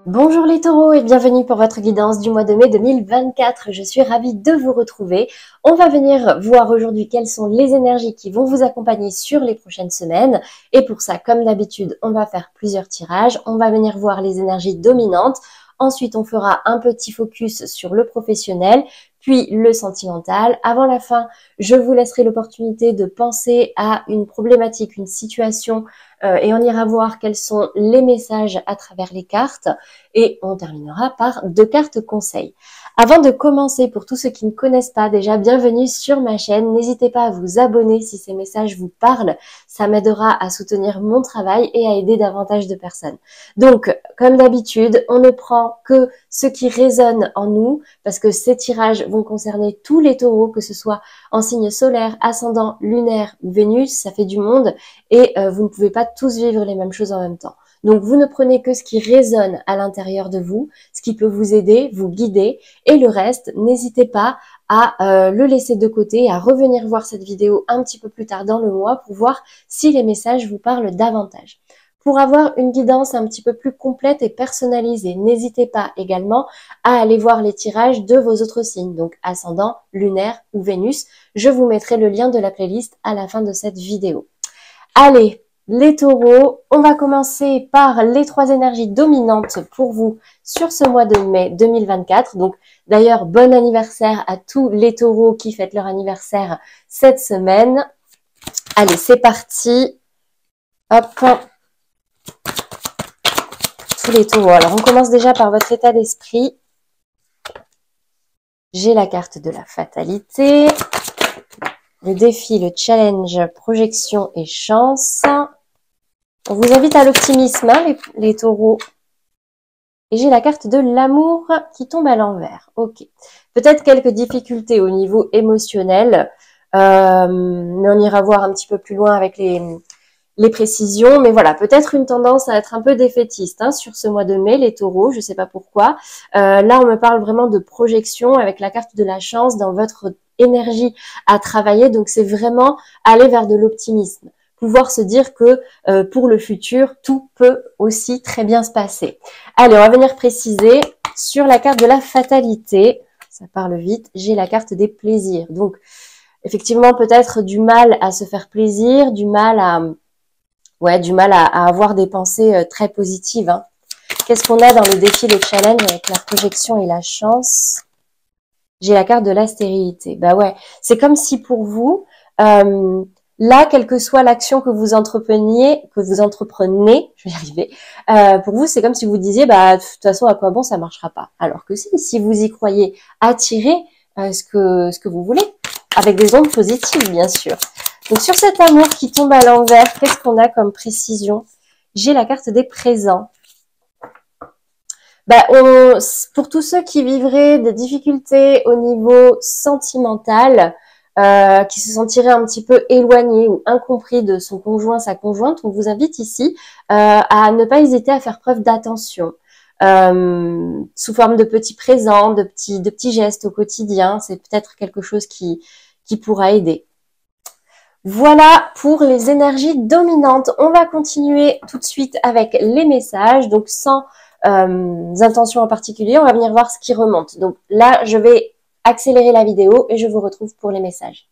Bonjour les taureaux et bienvenue pour votre guidance du mois de mai 2024. Je suis ravie de vous retrouver. On va venir voir aujourd'hui quelles sont les énergies qui vont vous accompagner sur les prochaines semaines. Et pour ça, comme d'habitude, on va faire plusieurs tirages. On va venir voir les énergies dominantes. Ensuite, on fera un petit focus sur le professionnel, puis le sentimental. Avant la fin, je vous laisserai l'opportunité de penser à une problématique, une situation, et on ira voir quels sont les messages à travers les cartes. Et on terminera par 2 cartes conseils. Avant de commencer, pour tous ceux qui ne connaissent pas, déjà bienvenue sur ma chaîne. N'hésitez pas à vous abonner si ces messages vous parlent. Ça m'aidera à soutenir mon travail et à aider davantage de personnes. Donc, comme d'habitude, on ne prend que ce qui résonne en nous, parce que ces tirages vont concerner tous les taureaux, que ce soit en signe solaire, ascendant, lunaire ou Vénus, ça fait du monde, et vous ne pouvez pas tous vivre les mêmes choses en même temps. Donc, vous ne prenez que ce qui résonne à l'intérieur de vous, ce qui peut vous aider, vous guider, et le reste, n'hésitez pas à le laisser de côté, à revenir voir cette vidéo un petit peu plus tard dans le mois pour voir si les messages vous parlent davantage. Pour avoir une guidance un petit peu plus complète et personnalisée, n'hésitez pas également à aller voir les tirages de vos autres signes, donc ascendant, lunaire ou Vénus. Je vous mettrai le lien de la playlist à la fin de cette vidéo. Allez, les taureaux, on va commencer par les 3 énergies dominantes pour vous sur ce mois de mai 2024. Donc d'ailleurs, bon anniversaire à tous les taureaux qui fêtent leur anniversaire cette semaine. Allez, c'est parti. Hop. Tous les taureaux. Alors, on commence déjà par votre état d'esprit. J'ai la carte de la fatalité. Le défi, le challenge, projection et chance. On vous invite à l'optimisme, hein, les taureaux. Et j'ai la carte de l'amour qui tombe à l'envers. Ok. Peut-être quelques difficultés au niveau émotionnel, mais on ira voir un petit peu plus loin avec les précisions. Mais voilà, peut-être une tendance à être un peu défaitiste hein, sur ce mois de mai, les taureaux, je ne sais pas pourquoi. Là, on me parle vraiment de projection avec la carte de la chance dans votre énergie à travailler. Donc, c'est vraiment aller vers de l'optimisme. Pouvoir se dire que pour le futur, tout peut aussi très bien se passer. Allez, on va venir préciser sur la carte de la fatalité. Ça parle vite. J'ai la carte des plaisirs. Donc, effectivement, peut-être du mal à se faire plaisir, du mal à avoir des pensées très positives. Hein. Qu'est-ce qu'on a dans le défi, le challenge avec la projection et la chance? J'ai la carte de la stérilité. Bah ouais, c'est comme si pour vous, là, quelle que soit l'action que vous entreprenez, je vais y arriver, pour vous, c'est comme si vous disiez, bah de toute façon, à quoi bon, ça marchera pas. Alors que si vous y croyez, attirez ce que vous voulez, avec des ondes positives, bien sûr. Donc sur cet amour qui tombe à l'envers, qu'est-ce qu'on a comme précision? J'ai la carte des présents. Bah, pour tous ceux qui vivraient des difficultés au niveau sentimental, qui se sentiraient un petit peu éloignés ou incompris de son conjoint, sa conjointe, on vous invite ici à ne pas hésiter à faire preuve d'attention. Sous forme de petits présents, de petits gestes au quotidien, c'est peut-être quelque chose qui pourra aider. Voilà pour les énergies dominantes. On va continuer tout de suite avec les messages, donc sans intentions en particulier, on va venir voir ce qui remonte. Donc là, je vais accélérer la vidéo et je vous retrouve pour les messages.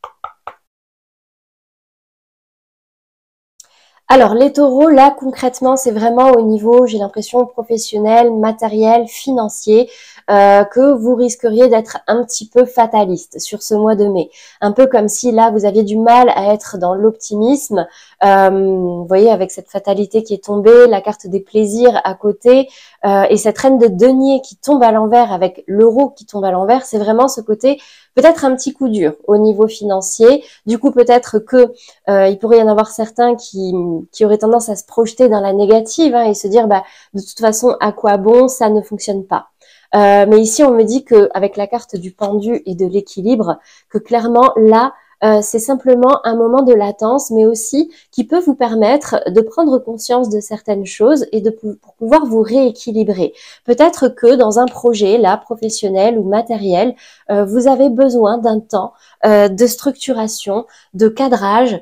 Alors, les taureaux, là, concrètement, c'est vraiment au niveau, j'ai l'impression, professionnel, matériel, financier, que vous risqueriez d'être un petit peu fataliste sur ce mois de mai. Un peu comme si, là, vous aviez du mal à être dans l'optimisme. Vous voyez, avec cette fatalité qui est tombée, la carte des plaisirs à côté, et cette reine de denier qui tombe à l'envers avec l'euro qui tombe à l'envers, c'est vraiment ce côté, peut-être un petit coup dur au niveau financier. Du coup, peut-être que il pourrait y en avoir certains qui auraient tendance à se projeter dans la négative hein, et se dire, bah, de toute façon, à quoi bon, ça ne fonctionne pas. Mais ici, on me dit que avec la carte du pendu et de l'équilibre, que clairement, là, c'est simplement un moment de latence, mais aussi qui peut vous permettre de prendre conscience de certaines choses et pour pouvoir vous rééquilibrer. Peut-être que dans un projet, là, professionnel ou matériel, vous avez besoin d'un temps de structuration, de cadrage,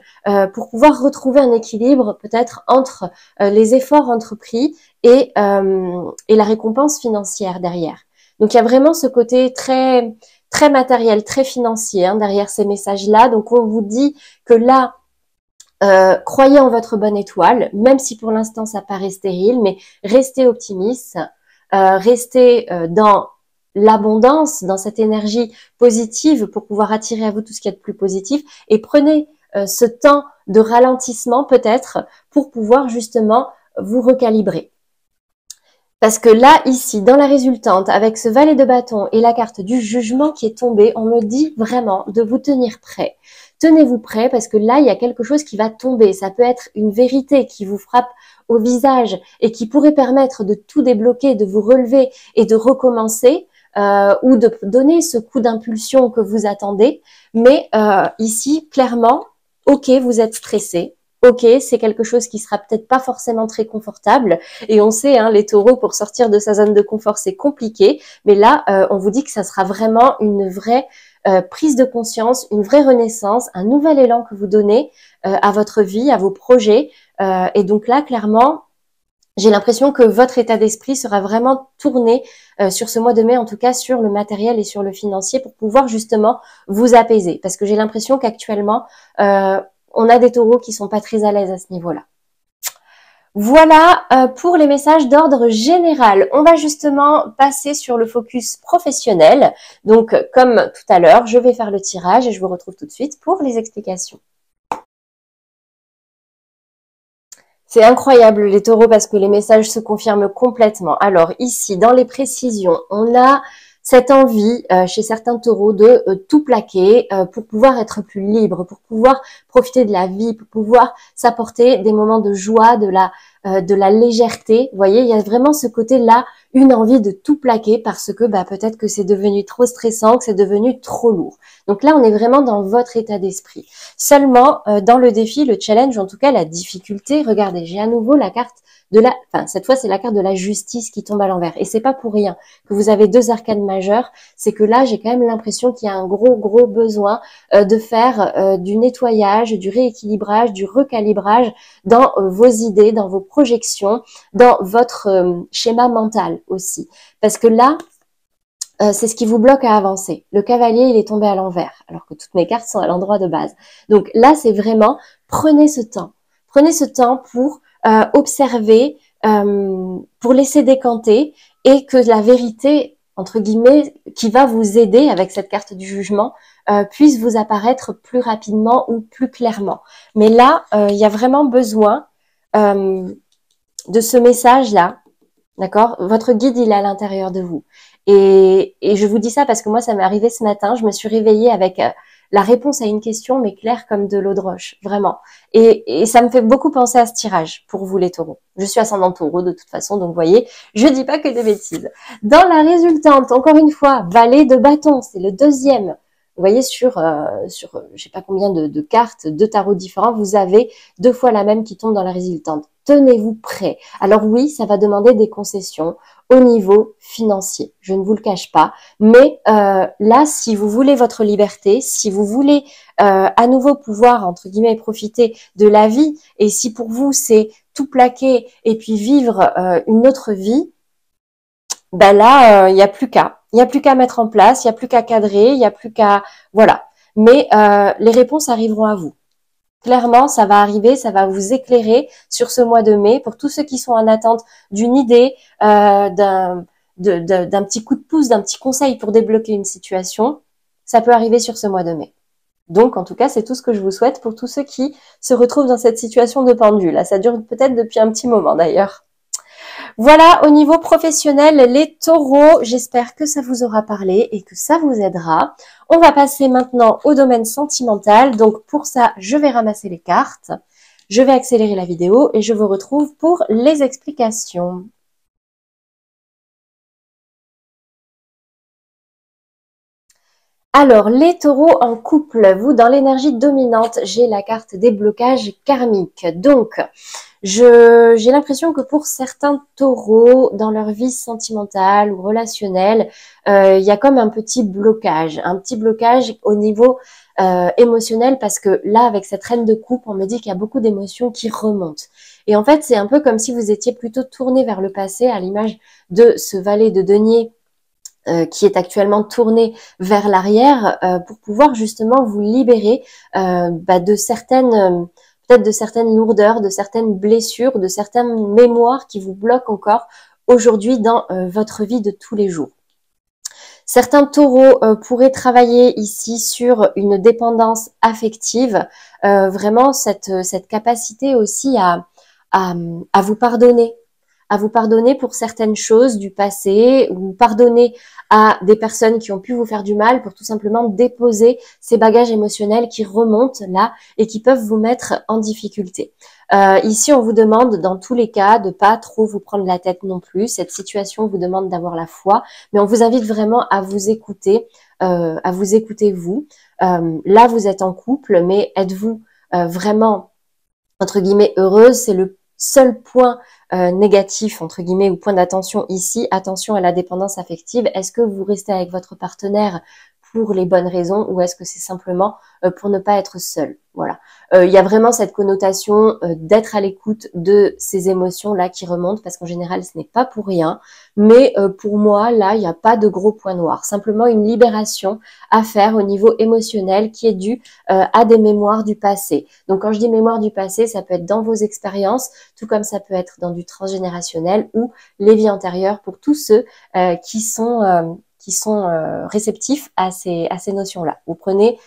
pour pouvoir retrouver un équilibre peut-être entre les efforts entrepris et la récompense financière derrière. Donc il y a vraiment ce côté très très matériel, très financier hein, derrière ces messages-là. Donc on vous dit que là, croyez en votre bonne étoile, même si pour l'instant ça paraît stérile, mais restez optimiste, restez dans l'abondance, dans cette énergie positive pour pouvoir attirer à vous tout ce qu'il y a de plus positif et prenez ce temps de ralentissement peut-être pour pouvoir justement vous recalibrer. Parce que là, ici, dans la résultante, avec ce valet de bâton et la carte du jugement qui est tombée, on me dit vraiment de vous tenir prêt. Tenez-vous prêt parce que là, il y a quelque chose qui va tomber. Ça peut être une vérité qui vous frappe au visage et qui pourrait permettre de tout débloquer, de vous relever et de recommencer ou de donner ce coup d'impulsion que vous attendez. Mais ici, clairement, ok, vous êtes stressé. Ok, c'est quelque chose qui sera peut-être pas forcément très confortable. Et on sait, hein, les taureaux, pour sortir de sa zone de confort, c'est compliqué. Mais là, on vous dit que ça sera vraiment une vraie prise de conscience, une vraie renaissance, un nouvel élan que vous donnez à votre vie, à vos projets. Et donc là, clairement, j'ai l'impression que votre état d'esprit sera vraiment tourné sur ce mois de mai, en tout cas sur le matériel et sur le financier, pour pouvoir justement vous apaiser. Parce que j'ai l'impression qu'actuellement, on a des taureaux qui sont pas très à l'aise à ce niveau-là. Voilà pour les messages d'ordre général. On va justement passer sur le focus professionnel. Donc, comme tout à l'heure, je vais faire le tirage et je vous retrouve tout de suite pour les explications. C'est incroyable les taureaux parce que les messages se confirment complètement. Alors ici, dans les précisions, on a cette envie chez certains taureaux de tout plaquer pour pouvoir être plus libre, pour pouvoir profiter de la vie, pour pouvoir s'apporter des moments de joie, de la légèreté. Vous voyez, il y a vraiment ce côté-là, une envie de tout plaquer parce que peut-être que c'est devenu trop stressant, que c'est devenu trop lourd. Donc là, on est vraiment dans votre état d'esprit. Seulement, dans le défi, le challenge, en tout cas la difficulté, regardez, j'ai à nouveau la carte de la... Enfin, cette fois, c'est la carte de la justice qui tombe à l'envers. Et c'est pas pour rien que vous avez deux arcanes majeures. C'est que là, j'ai quand même l'impression qu'il y a un gros besoin de faire du nettoyage, du rééquilibrage, du recalibrage dans vos idées, dans vos projections, dans votre schéma mental aussi. Parce que là, c'est ce qui vous bloque à avancer. Le cavalier, il est tombé à l'envers, alors que toutes mes cartes sont à l'endroit de base. Donc là, c'est vraiment, prenez ce temps. Prenez ce temps pour observer, pour laisser décanter et que la vérité, entre guillemets, qui va vous aider avec cette carte du jugement, puisse vous apparaître plus rapidement ou plus clairement. Mais là, il y a vraiment besoin de ce message-là, d'accord? Votre guide, il est à l'intérieur de vous. Et je vous dis ça parce que moi, ça m'est arrivé ce matin. Je me suis réveillée avec la réponse à une question, mais claire comme de l'eau de roche, vraiment. Et ça me fait beaucoup penser à ce tirage pour vous, les taureaux. Je suis ascendant taureau de toute façon, donc vous voyez, je dis pas que des bêtises. Dans la résultante, encore une fois, valet de bâton, c'est le deuxième. Vous voyez, sur je sais pas combien de cartes, de tarots différents, vous avez deux fois la même qui tombe dans la résultante. Tenez-vous prêt. Alors oui, ça va demander des concessions au niveau financier, je ne vous le cache pas. Mais là, si vous voulez votre liberté, si vous voulez à nouveau pouvoir, entre guillemets, profiter de la vie, et si pour vous c'est tout plaquer et puis vivre une autre vie, là, il n'y a plus qu'à. Il n'y a plus qu'à mettre en place, il n'y a plus qu'à cadrer, il n'y a plus qu'à... Voilà. Mais les réponses arriveront à vous. Clairement, ça va arriver, ça va vous éclairer sur ce mois de mai. Pour tous ceux qui sont en attente d'une idée, d'un petit coup de pouce, d'un petit conseil pour débloquer une situation, ça peut arriver sur ce mois de mai. Donc, en tout cas, c'est tout ce que je vous souhaite pour tous ceux qui se retrouvent dans cette situation de pendule. Là, ça dure peut-être depuis un petit moment d'ailleurs. Voilà, au niveau professionnel, les taureaux, j'espère que ça vous aura parlé et que ça vous aidera. On va passer maintenant au domaine sentimental. Donc pour ça, je vais ramasser les cartes, je vais accélérer la vidéo et je vous retrouve pour les explications. Alors, les taureaux en couple, vous, dans l'énergie dominante, j'ai la carte des blocages karmiques. Donc, j'ai l'impression que pour certains taureaux, dans leur vie sentimentale ou relationnelle, il y a comme un petit blocage au niveau émotionnel, parce que là, avec cette reine de coupe, on me dit qu'il y a beaucoup d'émotions qui remontent. Et en fait, c'est un peu comme si vous étiez plutôt tourné vers le passé, à l'image de ce valet de denier qui est actuellement tourné vers l'arrière pour pouvoir justement vous libérer de certaines peut-être de certaines lourdeurs, de certaines blessures, de certaines mémoires qui vous bloquent encore aujourd'hui dans votre vie de tous les jours. Certains taureaux pourraient travailler ici sur une dépendance affective, vraiment cette capacité aussi à vous pardonner pour certaines choses du passé, ou pardonner à des personnes qui ont pu vous faire du mal, pour tout simplement déposer ces bagages émotionnels qui remontent là et qui peuvent vous mettre en difficulté. Ici, on vous demande dans tous les cas de pas trop vous prendre la tête non plus. Cette situation vous demande d'avoir la foi, mais on vous invite vraiment à vous écouter vous. Là, vous êtes en couple, mais êtes-vous vraiment entre guillemets heureuse? C'est le seul point négatif, entre guillemets, ou point d'attention ici. Attention à la dépendance affective. Est-ce que vous restez avec votre partenaire pour les bonnes raisons, ou est-ce que c'est simplement pour ne pas être seul? Voilà. Il y a vraiment cette connotation d'être à l'écoute de ces émotions-là qui remontent, parce qu'en général, ce n'est pas pour rien. Mais pour moi, là, il n'y a pas de gros points noirs. Simplement une libération à faire au niveau émotionnel qui est due à des mémoires du passé. Donc, quand je dis mémoire du passé, ça peut être dans vos expériences, tout comme ça peut être dans du transgénérationnel ou les vies antérieures, pour tous ceux qui sont réceptifs à ces notions-là. Vous prenez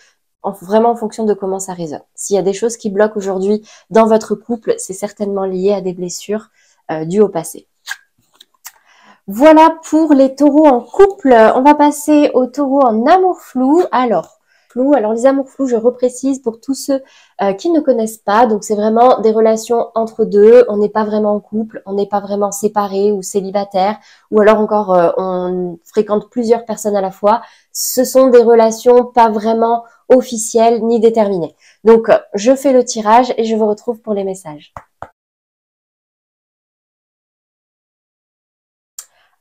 vraiment en fonction de comment ça résonne. S'il y a des choses qui bloquent aujourd'hui dans votre couple, c'est certainement lié à des blessures dues au passé. Voilà pour les taureaux en couple. On va passer aux taureaux en amour flou. Alors, les amours flous, je reprécise pour tous ceux qui ne connaissent pas. Donc, c'est vraiment des relations entre deux. On n'est pas vraiment en couple, on n'est pas vraiment séparés ou célibataires. Ou alors encore, on fréquente plusieurs personnes à la fois. Ce sont des relations pas vraiment officielles ni déterminées. Donc, je fais le tirage et je vous retrouve pour les messages.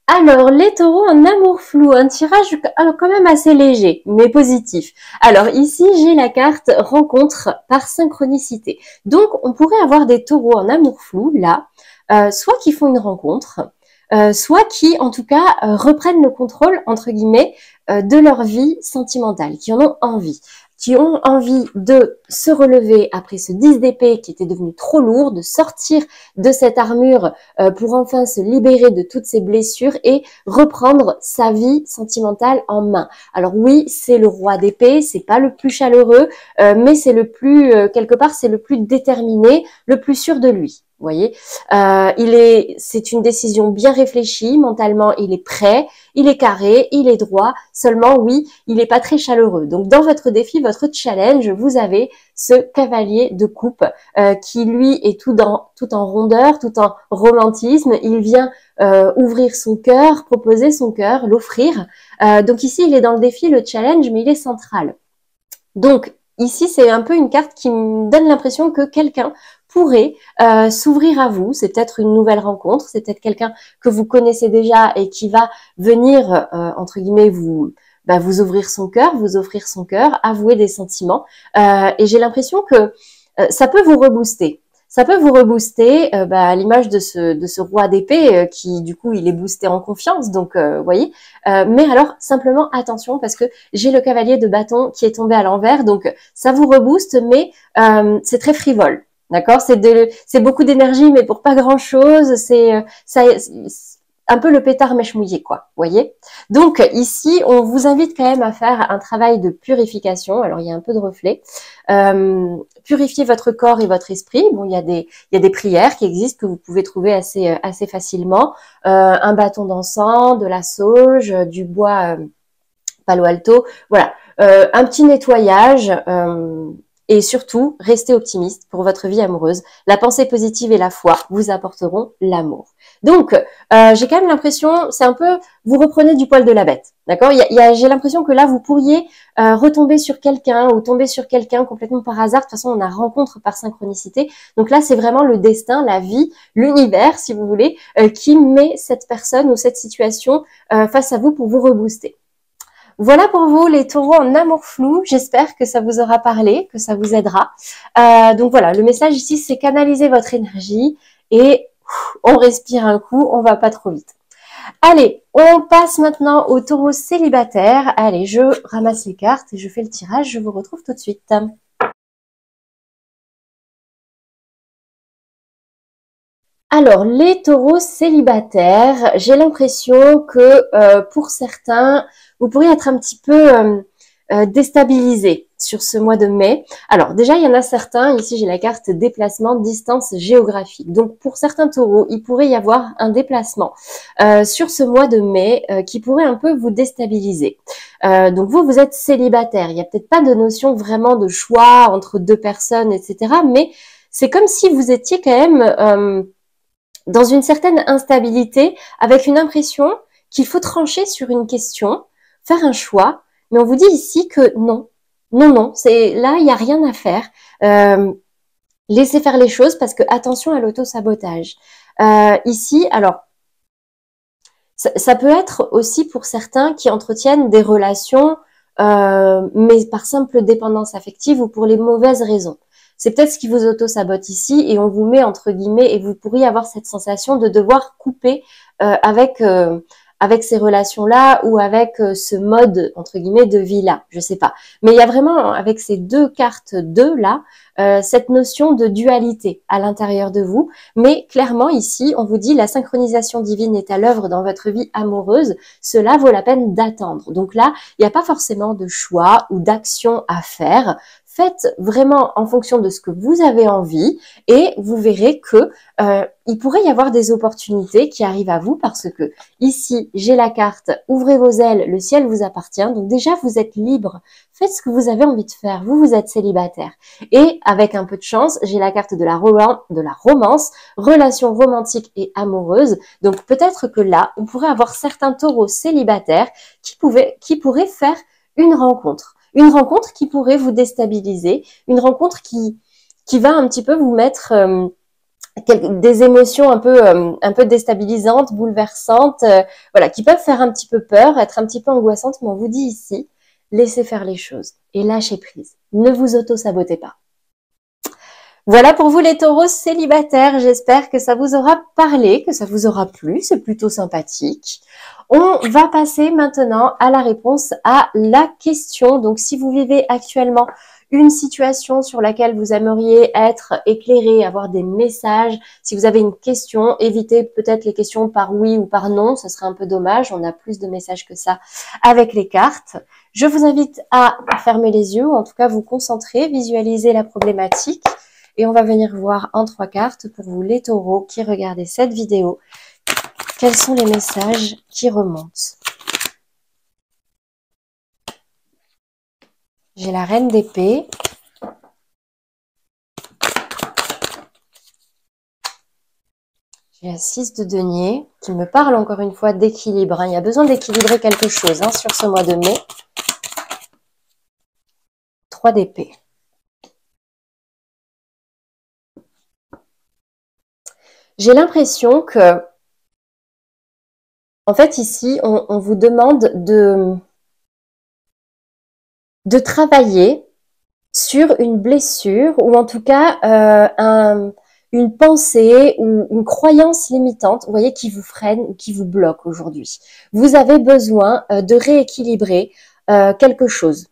Alors, les taureaux en amour flou, un tirage quand même assez léger, mais positif. Alors ici, j'ai la carte rencontre par synchronicité. Donc, on pourrait avoir des taureaux en amour flou, là, soit qui font une rencontre, soit qui, en tout cas, reprennent le contrôle, entre guillemets, de leur vie sentimentale, qui en ont envie. Qui ont envie de se relever après ce 10 d'épée qui était devenu trop lourd, de sortir de cette armure pour enfin se libérer de toutes ces blessures et reprendre sa vie sentimentale en main. Alors oui, c'est le roi d'épée, c'est pas le plus chaleureux, mais c'est le plus, quelque part, c'est le plus déterminé, le plus sûr de lui. Vous voyez, c'est une décision bien réfléchie, mentalement il est prêt, il est carré, il est droit, seulement oui, il n'est pas très chaleureux. Donc dans votre défi, votre challenge, vous avez ce cavalier de coupe qui lui est tout en rondeur, tout en romantisme. Il vient ouvrir son cœur, proposer son cœur, l'offrir. Donc ici, il est dans le défi, le challenge, mais il est central. Donc ici, c'est un peu une carte qui me donne l'impression que quelqu'un pourrait s'ouvrir à vous. C'est peut-être une nouvelle rencontre, c'est peut-être quelqu'un que vous connaissez déjà et qui va venir, entre guillemets, vous ouvrir son cœur, vous offrir son cœur, avouer des sentiments. Et j'ai l'impression que ça peut vous rebooster. Ça peut vous rebooster à l'image de ce roi d'épée qui, du coup, il est boosté en confiance. Donc, voyez. Mais alors, simplement, attention, parce que j'ai le cavalier de bâton qui est tombé à l'envers. Donc, ça vous rebooste, mais c'est très frivole. D'accord, c'est beaucoup d'énergie, mais pour pas grand chose. C'est un peu le pétard mèche mouillée, quoi. Voyez. Donc ici, on vous invite quand même à faire un travail de purification. Alors il y a un peu de reflet. Purifier votre corps et votre esprit. Bon, il y a des prières qui existent que vous pouvez trouver assez facilement. Un bâton d'encens, de la sauge, du bois Palo Alto. Voilà, un petit nettoyage. Et surtout, restez optimiste pour votre vie amoureuse. La pensée positive et la foi vous apporteront l'amour. Donc, j'ai quand même l'impression, c'est un peu, vous reprenez du poil de la bête, d'accord. J'ai l'impression que là, vous pourriez retomber sur quelqu'un ou tomber sur quelqu'un complètement par hasard. De toute façon, on a rencontre par synchronicité. Donc là, c'est vraiment le destin, la vie, l'univers, si vous voulez, qui met cette personne ou cette situation face à vous pour vous rebooster. Voilà pour vous les taureaux en amour flou. J'espère que ça vous aura parlé, que ça vous aidera. Donc voilà, le message ici, c'est canaliser votre énergie et on respire un coup, on va pas trop vite. Allez, on passe maintenant aux taureaux célibataires. Allez, je ramasse les cartes et je fais le tirage. Je vous retrouve tout de suite. Alors, les taureaux célibataires, j'ai l'impression que pour certains, vous pourriez être un petit peu déstabilisés sur ce mois de mai. Alors, déjà, il y en a certains, ici j'ai la carte déplacement, distance géographique. Donc, pour certains taureaux, il pourrait y avoir un déplacement sur ce mois de mai qui pourrait un peu vous déstabiliser. Donc, vous êtes célibataire. Il n'y a peut-être pas de notion vraiment de choix entre deux personnes, etc. Mais c'est comme si vous étiez quand même dans une certaine instabilité, avec une impression qu'il faut trancher sur une question, faire un choix, mais on vous dit ici que non, non, non, c'est là, il n'y a rien à faire. Laissez faire les choses parce que attention à l'auto-sabotage. Ici, alors, ça peut être aussi pour certains qui entretiennent des relations, mais par simple dépendance affective ou pour les mauvaises raisons. C'est peut-être ce qui vous auto-sabote ici et on vous met entre guillemets et vous pourriez avoir cette sensation de devoir couper avec ces relations-là ou avec ce mode entre guillemets de vie-là. Je sais pas. Mais il y a vraiment avec ces deux cartes 2 là cette notion de dualité à l'intérieur de vous. Mais clairement ici, on vous dit la synchronisation divine est à l'œuvre dans votre vie amoureuse. Cela vaut la peine d'attendre. Donc là, il n'y a pas forcément de choix ou d'action à faire. Faites vraiment en fonction de ce que vous avez envie et vous verrez que il pourrait y avoir des opportunités qui arrivent à vous parce que ici, j'ai la carte « Ouvrez vos ailes, le ciel vous appartient ». Donc déjà, vous êtes libre. Faites ce que vous avez envie de faire. Vous êtes célibataire. Et avec un peu de chance, j'ai la carte de la romance, relation romantique et amoureuse. Donc peut-être que là, on pourrait avoir certains taureaux célibataires qui pourraient faire une rencontre. Une rencontre qui pourrait vous déstabiliser, une rencontre qui va un petit peu vous mettre des émotions un peu déstabilisantes, bouleversantes, voilà, qui peuvent faire un petit peu peur, être un petit peu angoissantes, mais on vous dit ici, laissez faire les choses et lâchez prise. Ne vous auto-sabotez pas. Voilà pour vous les taureaux célibataires, j'espère que ça vous aura parlé, que ça vous aura plu, c'est plutôt sympathique. On va passer maintenant à la réponse à la question. Donc si vous vivez actuellement une situation sur laquelle vous aimeriez être éclairé, avoir des messages, si vous avez une question, évitez peut-être les questions par oui ou par non, ce serait un peu dommage, on a plus de messages que ça avec les cartes. Je vous invite à fermer les yeux ou en tout cas vous concentrer, visualiser la problématique. Et on va venir voir en 3 cartes pour vous les taureaux qui regardez cette vidéo. Quels sont les messages qui remontent? J'ai la reine d'épée. J'ai la 6 de denier qui me parle encore une fois d'équilibre. Il y a besoin d'équilibrer quelque chose sur ce mois de mai. 3 d'épée. J'ai l'impression que, en fait, ici, on vous demande de travailler sur une blessure ou en tout cas une pensée ou une croyance limitante, vous voyez, qui vous freine ou qui vous bloque aujourd'hui. Vous avez besoin de rééquilibrer quelque chose.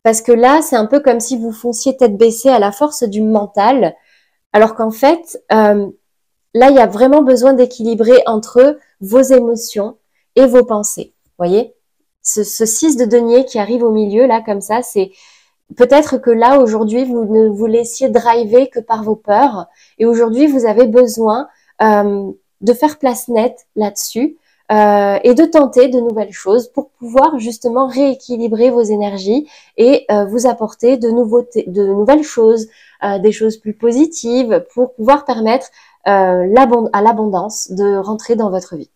Parce que là, c'est un peu comme si vous fonciez tête baissée à la force du mental, alors qu'en fait, là, il y a vraiment besoin d'équilibrer entre vos émotions et vos pensées. Vous voyez, ce 6 de denier qui arrive au milieu, là, comme ça, c'est peut-être que là, aujourd'hui, vous ne vous laissiez driver que par vos peurs. Et aujourd'hui, vous avez besoin de faire place nette là-dessus, et de tenter de nouvelles choses pour pouvoir justement rééquilibrer vos énergies et vous apporter de nouvelles choses, des choses plus positives pour pouvoir permettre à l'abondance de rentrer dans votre vie.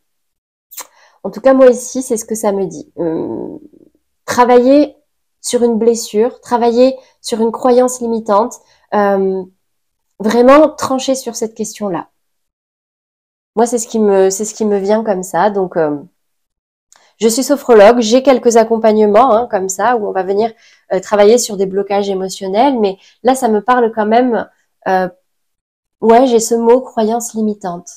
En tout cas, moi ici, c'est ce que ça me dit. Travailler sur une blessure, travailler sur une croyance limitante, vraiment trancher sur cette question-là. Moi, c'est ce qui me vient comme ça. Donc, je suis sophrologue, j'ai quelques accompagnements comme ça où on va venir travailler sur des blocages émotionnels, mais là, ça me parle quand même. Ouais, j'ai ce mot croyance limitante.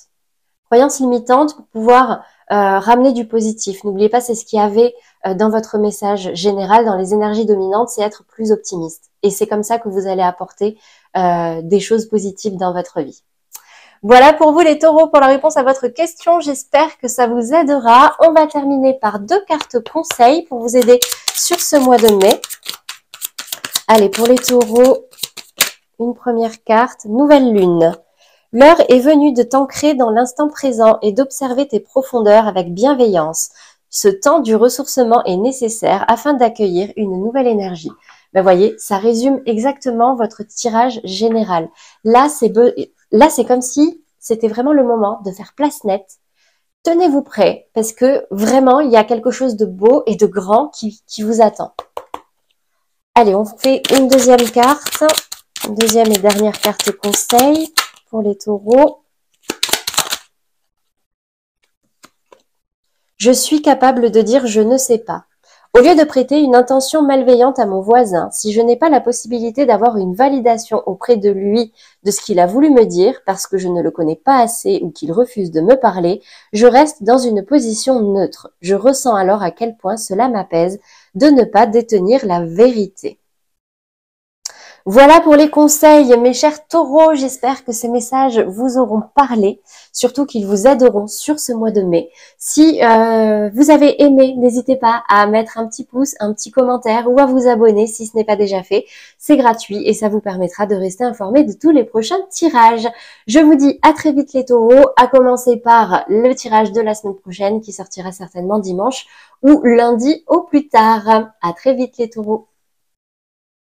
Croyance limitante pour pouvoir ramener du positif. N'oubliez pas, c'est ce qu'il y avait dans votre message général, dans les énergies dominantes, c'est être plus optimiste. Et c'est comme ça que vous allez apporter des choses positives dans votre vie. Voilà pour vous les taureaux pour la réponse à votre question. J'espère que ça vous aidera. On va terminer par 2 cartes conseils pour vous aider sur ce mois de mai. Allez, pour les taureaux, une première carte, nouvelle lune. L'heure est venue de t'ancrer dans l'instant présent et d'observer tes profondeurs avec bienveillance. Ce temps du ressourcement est nécessaire afin d'accueillir une nouvelle énergie. Ben voyez, ça résume exactement votre tirage général. Là, c'est comme si c'était vraiment le moment de faire place nette. Tenez-vous prêt parce que vraiment, il y a quelque chose de beau et de grand qui vous attend. Allez, on fait une deuxième carte. Une deuxième et dernière carte conseil pour les taureaux. Je suis capable de dire je ne sais pas. Au lieu de prêter une intention malveillante à mon voisin, si je n'ai pas la possibilité d'avoir une validation auprès de lui de ce qu'il a voulu me dire parce que je ne le connais pas assez ou qu'il refuse de me parler, je reste dans une position neutre. Je ressens alors à quel point cela m'apaise de ne pas détenir la vérité. Voilà pour les conseils, mes chers taureaux. J'espère que ces messages vous auront parlé, surtout qu'ils vous aideront sur ce mois de mai. Si vous avez aimé, n'hésitez pas à mettre un petit pouce, un petit commentaire ou à vous abonner si ce n'est pas déjà fait. C'est gratuit et ça vous permettra de rester informé de tous les prochains tirages. Je vous dis à très vite les taureaux, à commencer par le tirage de la semaine prochaine qui sortira certainement dimanche ou lundi au plus tard. À très vite les taureaux.